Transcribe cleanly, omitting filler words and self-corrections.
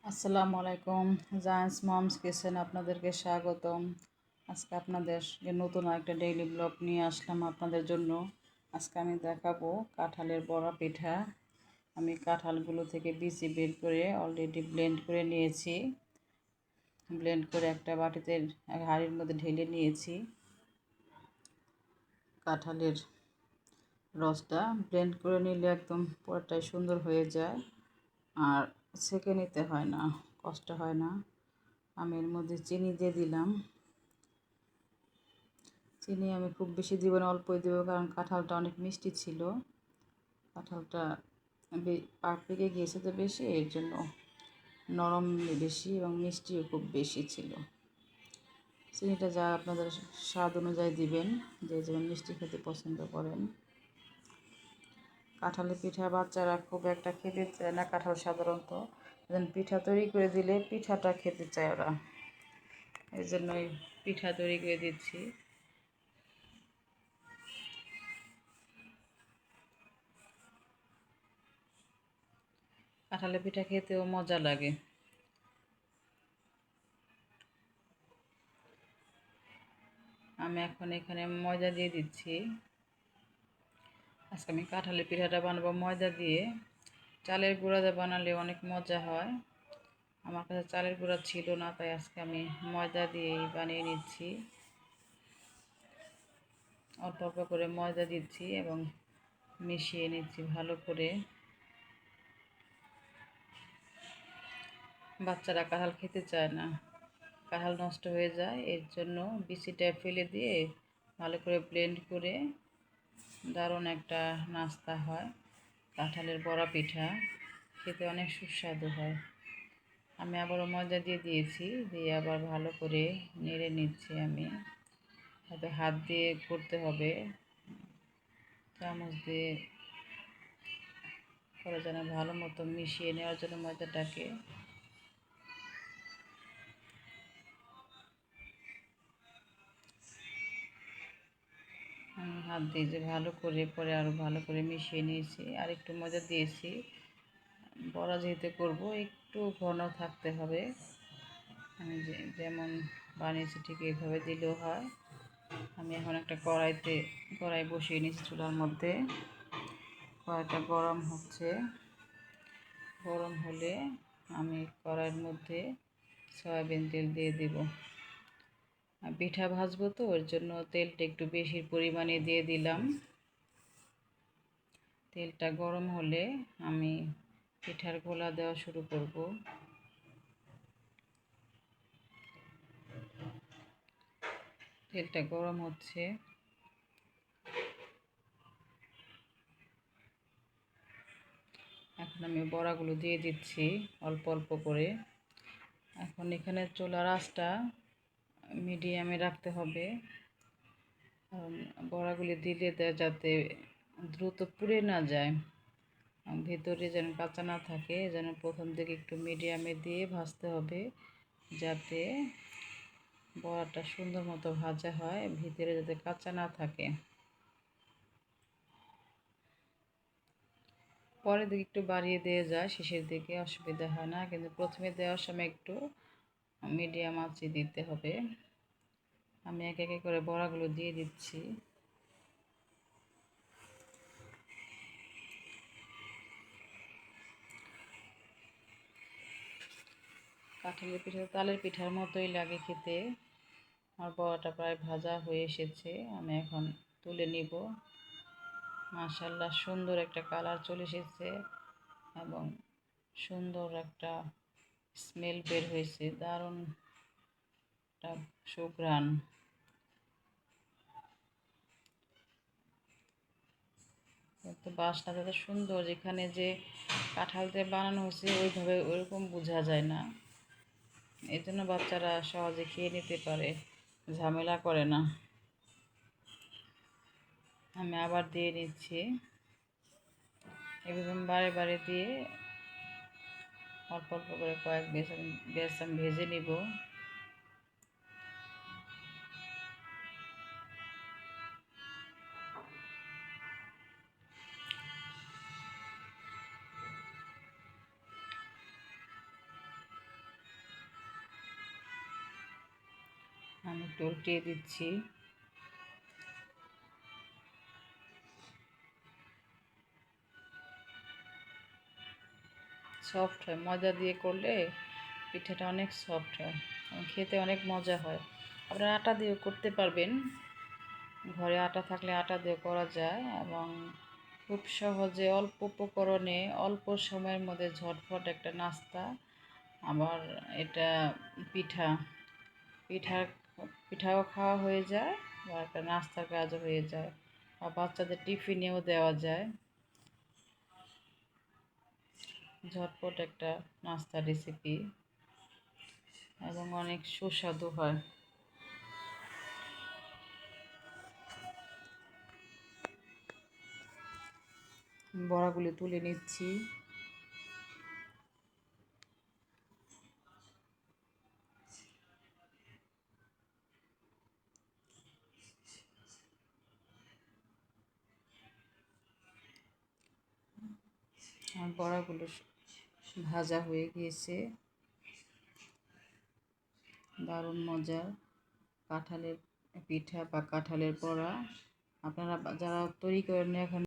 আসসালামু আলাইকুম। Giants moms kitchen আপনাদেরকে স্বাগতম। আজকে আপনাদের নতুন একটা ডেইলি ব্লগ নিয়ে আসলাম আপনাদের জন্য। আজকে আমি দেখাবো কাঁঠালের বড়া পিঠা। আমি কাঁঠালগুলো থেকে বিচি বের করে অলরেডি ব্লেন্ড করে নিয়েছি। ব্লেন্ড করে একটা বাটিতে হাঁড়ির মধ্যে ঢেলে নিয়েছি। কাঁঠালের রসটা ব্লেন্ড করে নিলে একদম পুরোটাই সুন্দর হয়ে যায়, আর ছেঁকে নিতে হয় না, কষ্ট হয় না। আমি এর মধ্যে চিনি দিয়ে দিলাম। চিনি আমি খুব বেশি দিব না, অল্পই দেবো, কারণ কাঁঠালটা অনেক মিষ্টি ছিল। কাঁঠালটা পেকে গিয়েছে তো বেশি, এর জন্য নরম বেশি এবং মিষ্টিও খুব বেশি ছিল। চিনিটা যা আপনাদের স্বাদ অনুযায়ী দিবেন, যে যেমন মিষ্টি খেতে পছন্দ করেন। কাঁঠালের পিঠা বাচ্চারা খুব একটা খেতে চায় না। কাঁঠাল সাধারণত পিঠা তৈরি করে দিলে পিঠাটা খেতে চায় ওরা, এই জন্যই পিঠা তৈরি করে দিচ্ছি। কাঁঠালের পিঠা খেতেও মজা লাগে। আমি এখন এখানে ময়দা দিয়ে দিচ্ছি। আজকে আমি কাঁঠালের পিঠাটা বানাবো ময়দা দিয়ে। চালের গুঁড়া দিয়ে বানালে অনেক মজা হয়। আমার কাছে চালের গুঁড়া ছিল না, তাই আজকে আমি ময়দা দিয়েই বানিয়ে নিচ্ছি। অল্প অল্প করে ময়দা দিচ্ছি এবং মিশিয়ে নিচ্ছি ভালো করে। বাচ্চারা কাঁঠাল খেতে চায় না, কাঁঠাল নষ্ট হয়ে যায়, এর জন্য বিচিটা ফেলে দিয়ে ভালো করে ব্লেন্ড করে দারুণ একটা নাস্তা হয়। কাঁঠালের বড়া পিঠা খেতে অনেক সুস্বাদু হয়। আমি আবারও ময়দা দিয়ে দিয়েছি, দিয়ে আবার ভালো করে নেড়ে নিচ্ছি। আমি হয়তো হাত দিয়ে করতে হবে, চামচ দিয়ে করে যেন ভালো মতো মিশিয়ে নেওয়ার জন্য ময়দাটাকে। আমি হাত দিয়ে যে ভালো করে পরে আরও ভালো করে মিশিয়ে নিয়েছি, আর একটু ময়দা দিয়েছি। বড়া যেহেতু করব, একটু ঘন থাকতে হবে। আমি যেমন বানিয়েছি ঠিক এইভাবে দিলেও হয়। আমি এখন একটা কড়াই বসিয়ে নিয়েছি চুলার মধ্যে। কড়াইটা গরম হচ্ছে। গরম হলে আমি কড়াইয়ের মধ্যে সয়াবিন তেল দিয়ে দেব। পিঠা ভাজবো তো, ওর জন্য তেলটা একটু বেশি পরিমাণে দিয়ে দিলাম। তেলটা গরম হলে আমি পিঠার গোলা দেওয়া শুরু করব। তেলটা গরম হচ্ছে। এখন আমি বড়াগুলো দিয়ে দিচ্ছি অল্প অল্প করে। এখন এখানে চুলার আঁচটা মিডিয়ামে রাখতে হবে, কারণ বড়াগুলি দিলে যাতে দ্রুত পুড়ে না যায়, ভেতরে যেন কাঁচা না থাকে, যেন প্রথম দিকে একটু মিডিয়ামে দিয়ে ভাজতে হবে, যাতে বড়াটা সুন্দর মতো ভাজা হয়, ভিতরে যাতে কাঁচা না থাকে। পরের দিকে একটু বাড়িয়ে দেওয়া যায়, শেষের দিকে অসুবিধা হয় না, কিন্তু প্রথমে দেওয়ার সময় একটু মিডিয়াম আঁচে দিতে হবে। আমি এক এক করে বড়াগুলো দিয়ে দিচ্ছি। কাঁঠালের পিঠা তালের পিঠার মতোই লাগে খেতে। আমার বড়াটা প্রায় ভাজা হয়ে এসেছে, আমি এখন তুলে নিব। মাশাআল্লাহ, সুন্দর একটা কালার চলে এসেছে এবং সুন্দর একটা স্মেল বের হয়েছে, দারুণ একটা সুঘ্রাণ। তো বাসনাটা তো সুন্দর, যেখানে যে কাঁঠাল দিয়ে বানানো হয়েছে ওইভাবে ওইরকম বোঝা যায় না, এই জন্য বাচ্চারা সহজে খেয়ে নিতে পারে, ঝামেলা করে না। আমি আবার দিয়ে নিচ্ছি। এভাবে বারে বারে দিয়ে অল্প অল্প করে কয়েক ব্যাচ আমি ভেজে নিব। আমি একটু উল্টিয়ে দিচ্ছি। সফট হয়, ময়দা দিয়ে করলে পিঠাটা অনেক সফট হয় এবং খেতে অনেক মজা হয়। আপনারা আটা দিয়েও করতে পারবেন, ঘরে আটা থাকলে আটা দিয়ে করা যায় এবং খুব সহজে অল্প উপকরণে অল্প সময়ের মধ্যে ঝটফট একটা নাস্তা। আবার এটা পিঠা পিঠা পিঠাও খাওয়া হয়ে যায় বা একটা নাস্তার কাজও হয়ে যায়, বা বাচ্চাদের টিফিনেও দেওয়া যায়। ঝটপট একটা নাস্তা রেসিপি এবং অনেক সুস্বাদু হয়। বড়াগুলি তুলে নিচ্ছি। আর বড়াগুলো ভাজা হয়ে গিয়েছে। দারুণ মজার কাঁঠালের পিঠা বা কাঁঠালের বড়া। আপনারা যারা তৈরি করেন এখন